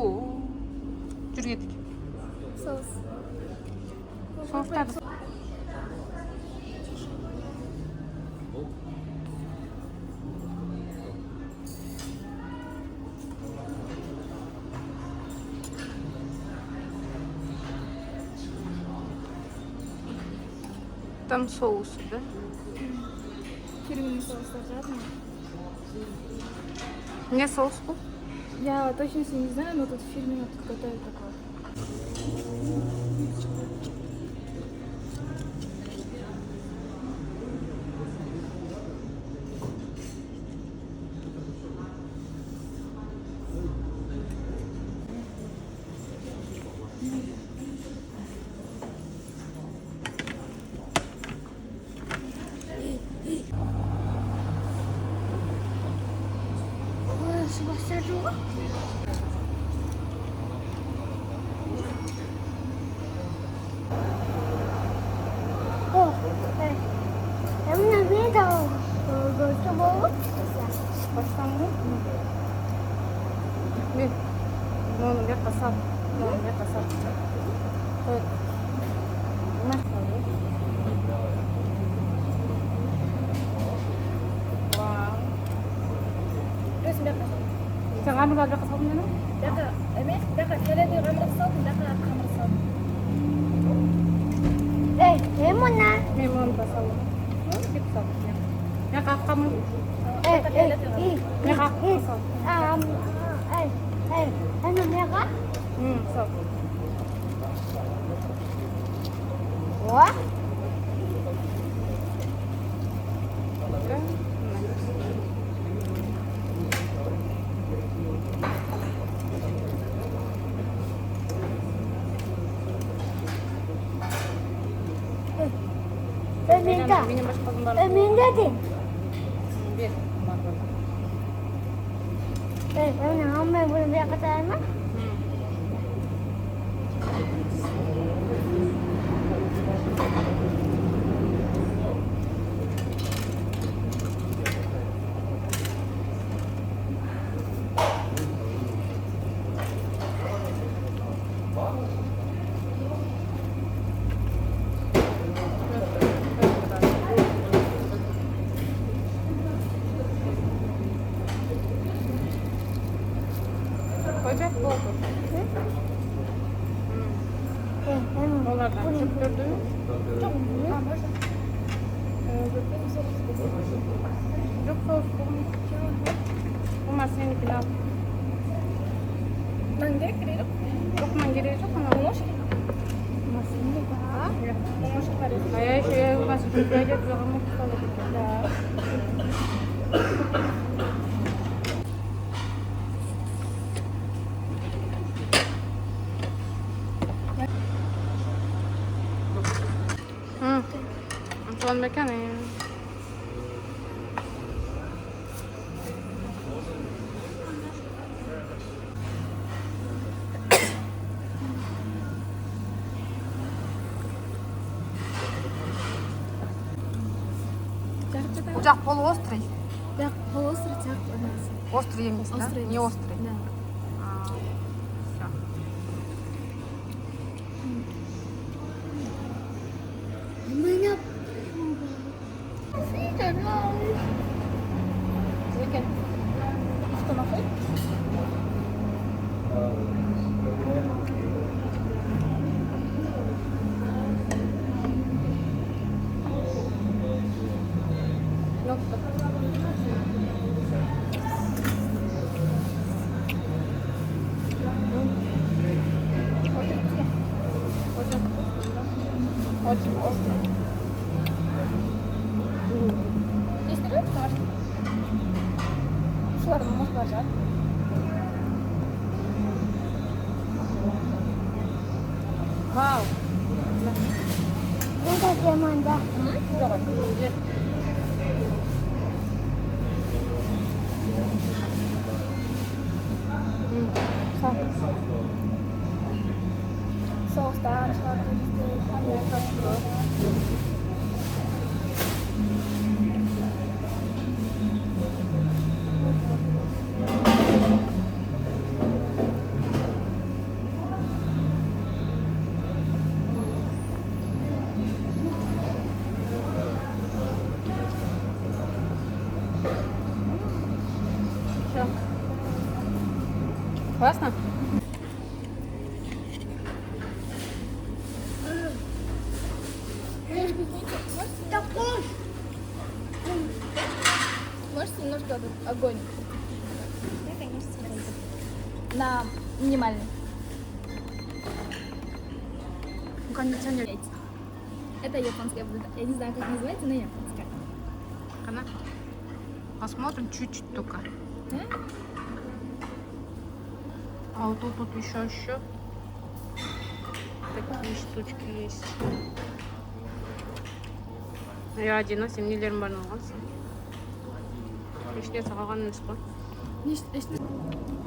Oo. Yürü yedik. Sos. Soğuklar. Там соусы, да? Фирменный соус заказан. Не соус bu? Я точно не знаю, но тут фирменный готовят такой. Nih, mau lihat kasar, mau lihat kasar. Nah, wow. Terus berapa? Jangan lupa ada kasarnya nih. Berapa? Berapa? Kalian di kamar sop, berapa kamar sop? Lemon na. Lemon kasar. Kita. Ya kakam. Ya kakam. Ano merah? So. Wah? Minta deh. Bir. Nama boleh biar kata mana? Koyacak mı oldu? Onlardan çıktırdı. Çok mu? Yok sos. Bunlar seninkiler al. Mangga kira. Çok mangere çok ama. Masih ini kak. Ya. Masih pada. Ayah saya masih belajar juga kamu kalau bekerja. Tuan makan ya. Ocak bol острый. Да, полуострый тяг у нас. Острый есть, да? Острый. Не острый. Да. Всё. Меня. Weekend. Что нахуй? Очень острый. Есть рыбка? Шуар, может, пожар? Вау. Вот это манда. Давай. Соус, да, Можешь немножко огонь? Я, конечно, смотрю. На минимальный. Кондиционер. Это японское блюдо. Я не знаю, как называется, но японское. Она. Посмотрим чуть-чуть только. А вот тут еще такие штучки есть. Я один раз емнелерім барын алған. Ешне сағалған емес қой.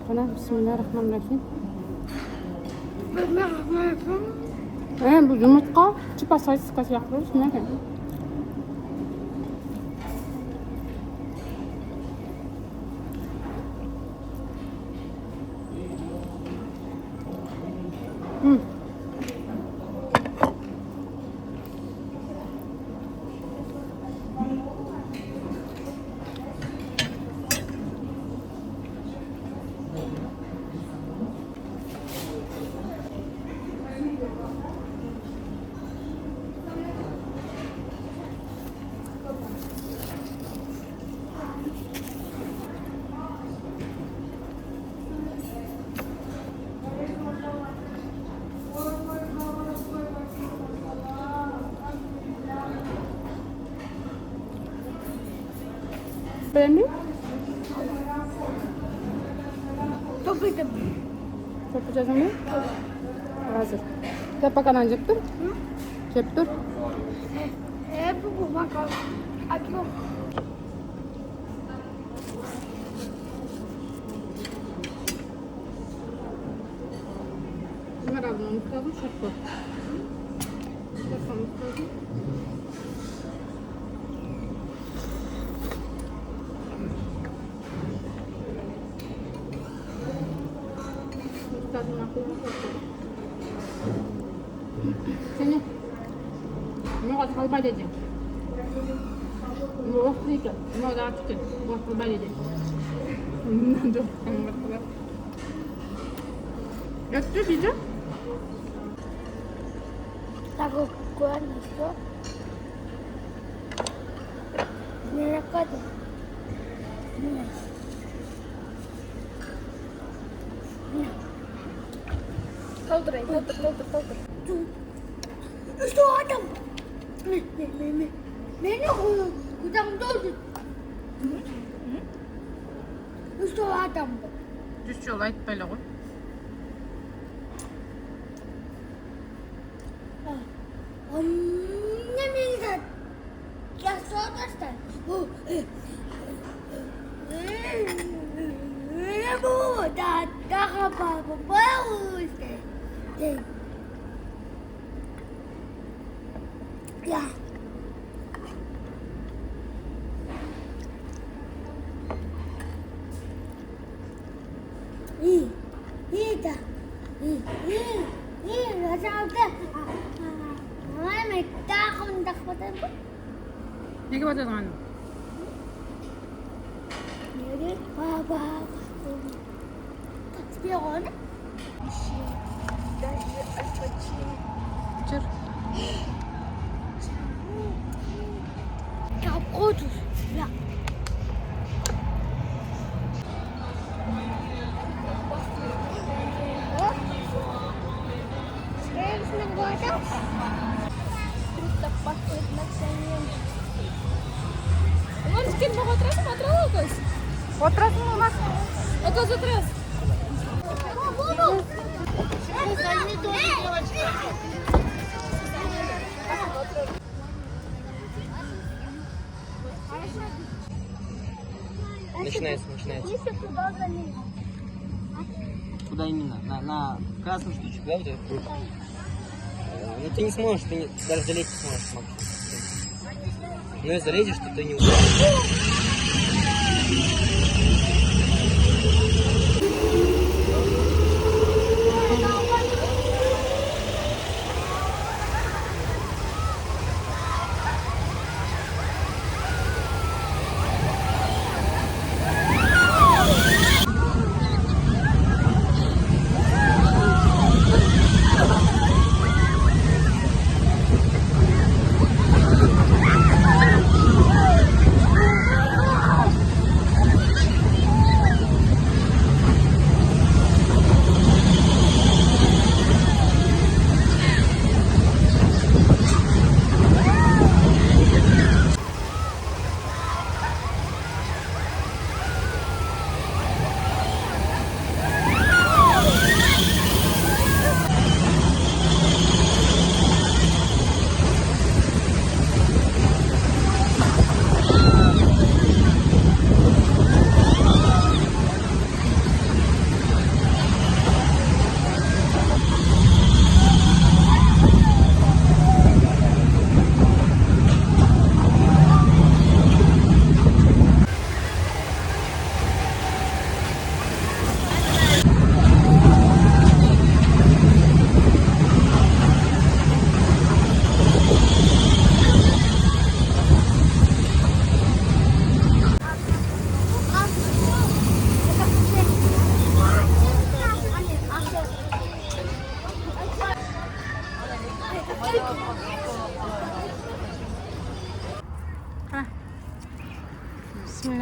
Қана, бисмиллахиррахманиррахим. Бұл жұмыртқа, типа сосиска сияқты, түсінеді. Beğendin? Çok yedim. Yapacağız onu. Hazır. Yap bakalım cep dur. Cep dur. Bu bakalım. Açıyorum. Bunlar aldım. Onu aldım. Çok koy. Yapalım. Seni. Bunu salba edeceğim. Bunu okuyacağım. Bunu da açtım. Bunu salba edeceğim. Bundan çok anlattılar. Götür diyeceğim. Tago kuan itu. Neraka tuh? Kaldır, kaldır, kaldır, kaldır. Itu adam. Ne kucağımda oldu. Itu adam. Düz yol ait böyle koy. Ne mingat. Ya soğukastan. Ne bu? Da kapı bu. Ya. İyi da. İyi. Nasıl oldu? May takong dakpatan po. Ne gibi atıyorsun anne? Nere? Baba. Spion? Çır. Kapkotus. Ya. Можешь кинуть его atrás, atrás, Oturasın olmaz. atrás, atrás. Начинается. Куда именно? На красную штучку, да, вот этот круг? Ну ты не сможешь, ты даже залезть не сможешь, Макс. Ну и залезешь, то ты не упадешь.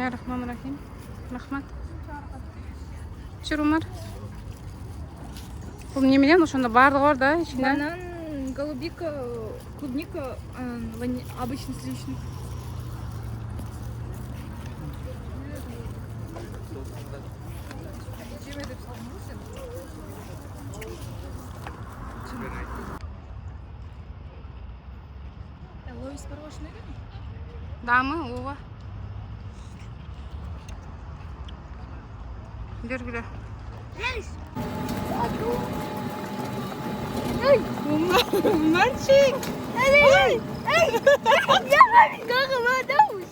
Bismillahirrahmanirrahim. Rahmat. Жүр Умар. Бұл неменен ошонда барлығы бар да ішінде. Банан, голубика, клубника, обычный сливочный. Ловись порожный. Дамы, ова. Бергілі. Мальчик! Эй! Я как водоус!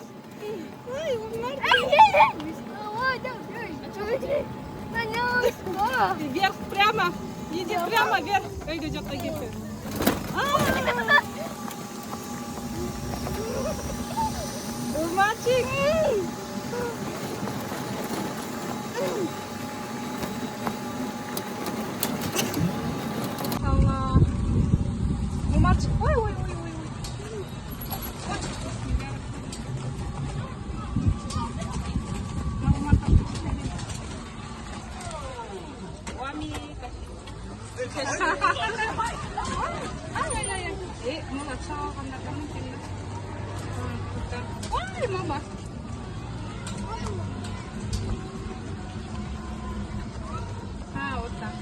Ой, вверх прямо. Иди прямо вверх. Как идет Египет. Мальчик! Мальчик, ой. Ой, мама. Вот так.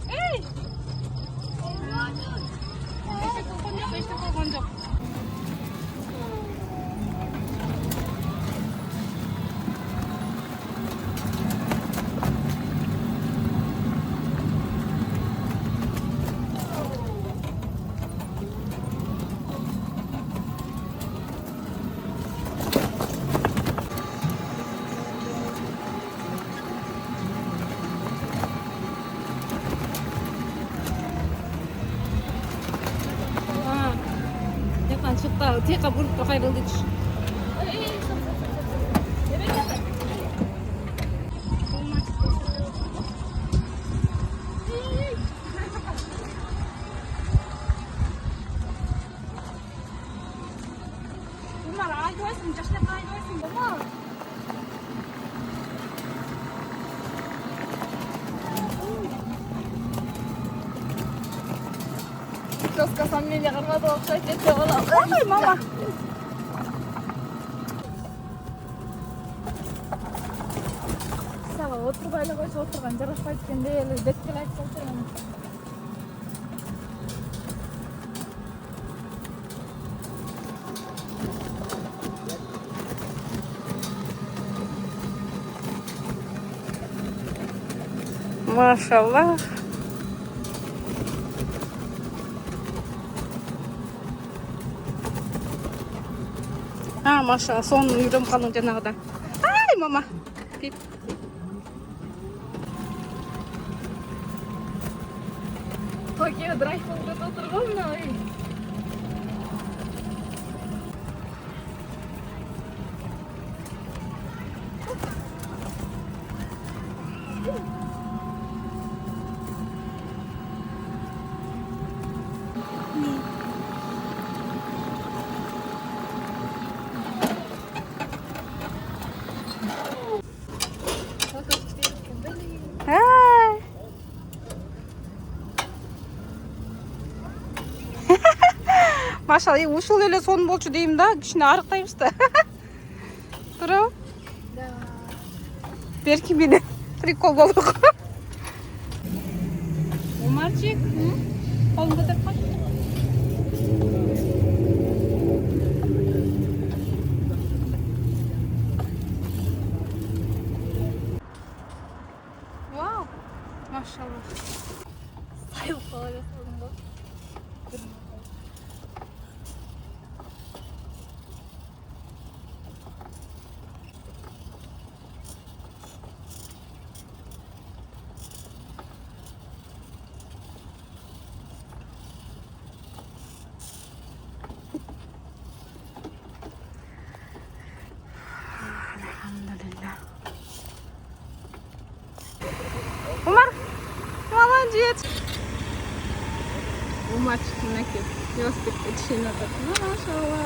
Эй! Çıktı. Tek kabul kayboldu. Bunlar aydoysun, yaşına aydoysun baba. Жоска сомнение кармады окшойт деп ойлоп. Ой, мама. Сага отурбай эле койсо отурган жарашпайт экендей эле деп келе айтсачы. Машаллах. Машалла, соның үйрем қалың жаңағыдан. Ай, мама. Пип. Токио драйв болуп отурган мына үй. Машалла, ушул эле сон болчу дейм да, кичине арыктайбыз да. Туурабы? Да. Берки менен прикол болдук. Умарчик, колун көтөрүп кой. Вау, машалла. Сайыл кала жасадым го. Умар, молодец. Умарчик, накид. Велосипед почти на так. Машалла.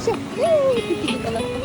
Siya.